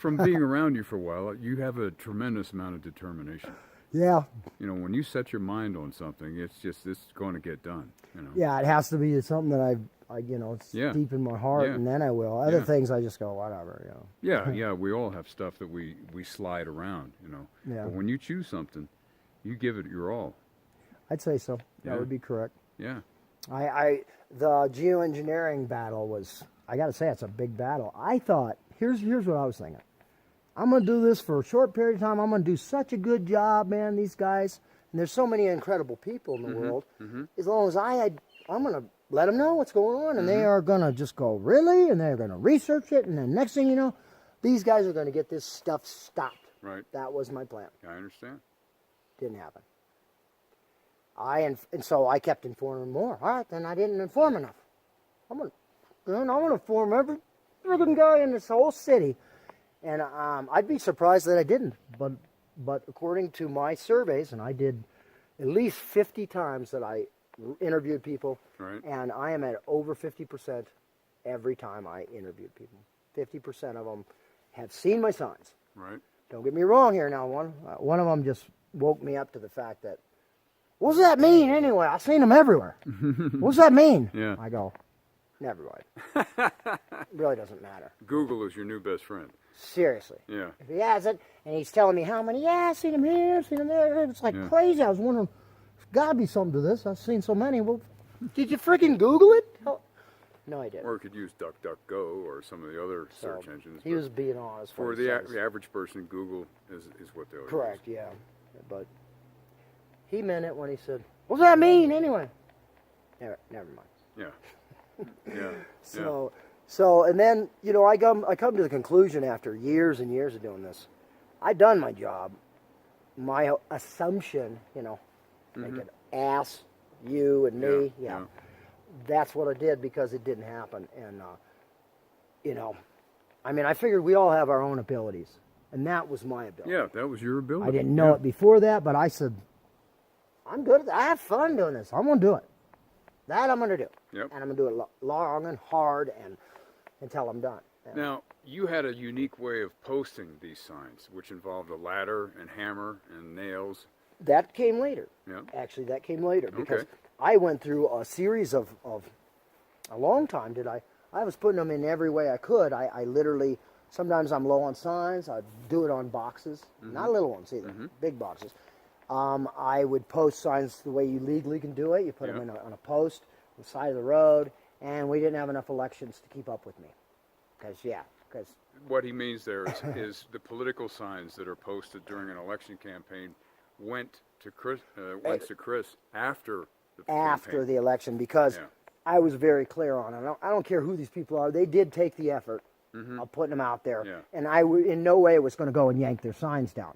from being around you for a while, you have a tremendous amount of determination. Yeah. You know, when you set your mind on something, it's going to get done. You know. Yeah, it has to be something that I it's deep in my heart, and then I will. Other things, I just go, whatever, you know. Yeah, we all have stuff that we slide around, you know. Yeah. But when you choose something, you give it your all. I'd say so. Yeah. That would be correct. Yeah. The Geo-Engineering battle was, I got to say, it's a big battle. I thought, here's what I was thinking. I'm going to do this for a short period of time. I'm going to do such a good job, man, these guys. And there's so many incredible people in the world. As long as I'm going to let them know what's going on, and they are going to just go, really? And they're going to research it, and then next thing you know, these guys are going to get this stuff stopped. Right. That was my plan. I understand. Didn't happen. And so I kept informing more. All right, then I didn't inform enough. I'm going to inform every friggin' guy in this whole city. And I'd be surprised that I didn't. But according to my surveys, and I did at least 50 times that I interviewed people, right. And I am at over 50% every time I interviewed people. 50% of them have seen my signs. Right. Don't get me wrong here now. One of them just woke me up to the fact that, what's that mean anyway? I've seen them everywhere. What's that mean? Yeah. I go, never mind. It really doesn't matter. Google is your new best friend. Seriously. Yeah. If he has it, and he's telling me how many, I've seen him here, I've seen him there. It's like crazy. I was wondering, there's got to be something to this. I've seen so many. Well, did you freaking Google it? Hell, no, I didn't. Or you could use DuckDuckGo or some of the other search engines. He was being honest. For the average person, Google is what they'll correct, use. yeah. But he meant it when he said, what's that mean anyway? Never mind. Yeah. Yeah. So, and then, you know, I come to the conclusion after years and years of doing this, I've done my job. My assumption, you know, make an ass, you and me, yeah. That's what I did because it didn't happen. And, you know, I mean, I figured we all have our own abilities. And that was my ability. Yeah, that was your ability. I didn't know it before that, but I said, I'm good at that. I have fun doing this. I'm going to do it. That I'm going to do. Yep. And I'm going to do it long and hard and until I'm done. And now, you had a unique way of posting these signs, which involved a ladder and hammer and nails. That came later. Yeah. Actually, that came later because I went through a series of a long time. I was putting them in every way I could. I literally, sometimes I'm low on signs. I'd do it on boxes, not little ones either, big boxes. I would post signs the way you legally can do it. You put them on a post on the side of the road, and we didn't have enough elections to keep up with me. Because what he means there is the political signs that are posted during an election campaign went to Chris after the campaign. The election, because I was very clear on it. I don't care who these people are. They did take the effort of putting them out there, and I in no way was going to go and yank their signs down.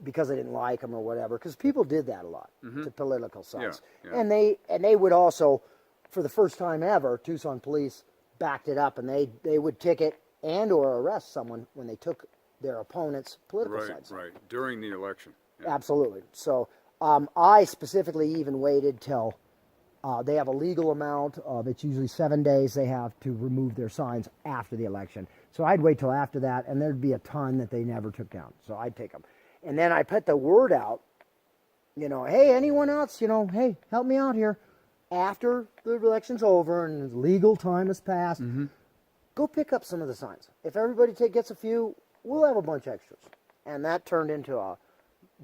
Because I didn't like them or whatever, because people did that a lot to political signs. And they would also, for the first time ever, Tucson police backed it up, and they would ticket and or arrest someone when they took their opponent's political signs. Right, during the election. Yeah. Absolutely. So I specifically even waited till they have a legal amount of, it's usually 7 days they have to remove their signs after the election. So I'd wait till after that, and there'd be a ton that they never took down. So I'd take them. And then I put the word out, you know, hey, anyone else, you know, hey, help me out here. After the election's over and legal time has passed, go pick up some of the signs. If everybody gets a few, we'll have a bunch extras. And that turned into a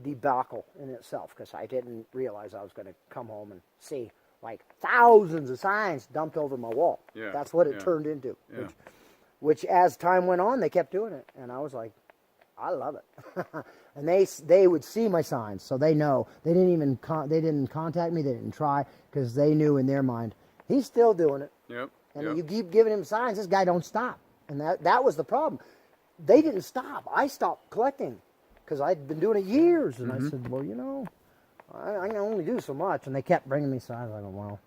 debacle in itself, because I didn't realize I was going to come home and see like thousands of signs dumped over my wall. Yeah, that's what it turned into. Yeah. Which as time went on, they kept doing it. And I was like, I love it. And they would see my signs, so they know. They didn't even they didn't contact me. They didn't try, because they knew in their mind he's still doing it. Yep. And you keep giving him signs, this guy don't stop. And that was the problem. They didn't stop. I stopped collecting because I'd been doing it years. And I said, well, you know, I can only do so much. And they kept bringing me signs. I go, well,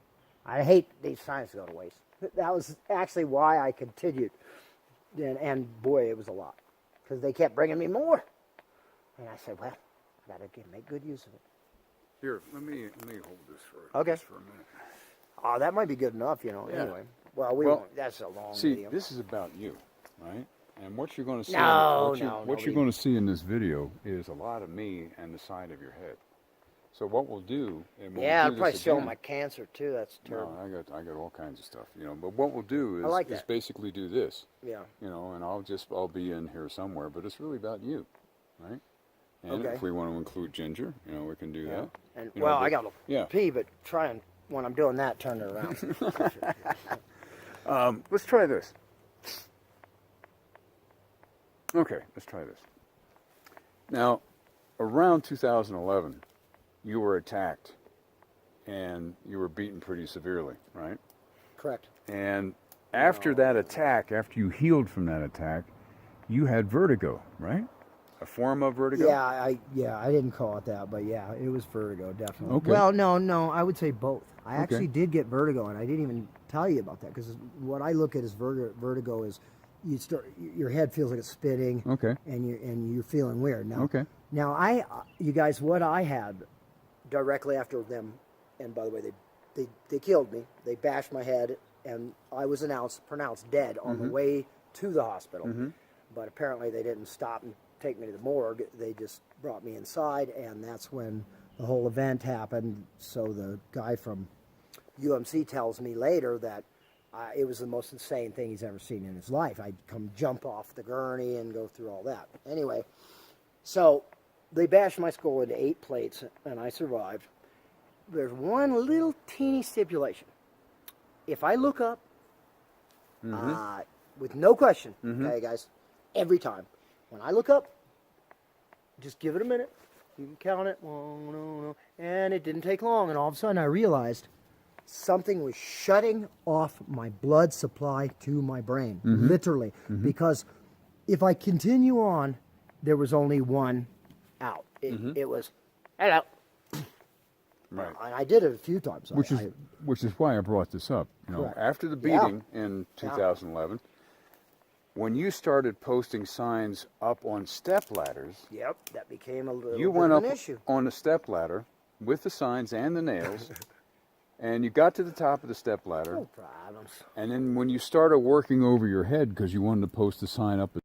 I hate these signs to go to waste. That was actually why I continued. And boy, it was a lot, because they kept bringing me more. And I said, well, I got to make good use of it. Here, let me hold this just for a minute. That might be good enough, you know, anyway. Well, won't. That's a long video. See, this is about you, right? And what you're going to see, No, what you're going to see in this video is a lot of me and the side of your head. So what we'll do, and when Yeah, we'll I'll do probably this show again, my cancer too. That's terrible. no, I got all kinds of stuff, you know. But what we'll do I like is that. basically do this, Yeah. you know, and I'll be in here somewhere, but it's really about you, right? And Okay. if we want to include Ginger, you know, we can do that. And You know, well, but- I got to yeah. pee, but try and when I'm doing that, turn it around. Let's try this. Okay, let's try this. Now, around 2011, you were attacked and you were beaten pretty severely, right? Correct. And after that attack, after you healed from that attack, you had vertigo, right? A form of vertigo? Yeah, I didn't call it that, but yeah, it was vertigo, definitely. Okay. Well, no, I would say both. I Okay. actually did get vertigo, and I didn't even tell you about that because what I look at as vertigo is your head feels like it's spinning, Okay. and you're feeling weird. Now, Okay. Now you guys, what I had directly after them, and by the way, they killed me. They bashed my head, and I was pronounced dead on the way to the hospital. But apparently they didn't stop and take me to the morgue. They just brought me inside, and that's when the whole event happened. So the guy from UMC tells me later that it was the most insane thing he's ever seen in his life. I'd come jump off the gurney and go through all that. Anyway, so they bashed my skull into 8 plates, and I survived. There's one little teeny stipulation. If I look up, with no question, okay, guys, every time, when I look up, just give it a minute. You can count it. No. And it didn't take long, and all of a sudden I realized something was shutting off my blood supply to my brain, literally. Because if I continue on, there was only one out. It was, hello. Right. And I did it a few times. Which is why I brought this up. You know, Correct. after the beating in 2011, when you started posting signs up on step ladders, Yep, that became a little you bit went of up an issue. on a step ladder with the signs and the nails, and you got to the top of the step ladder, No problems. and then when you started working over your head because you wanted to post the sign up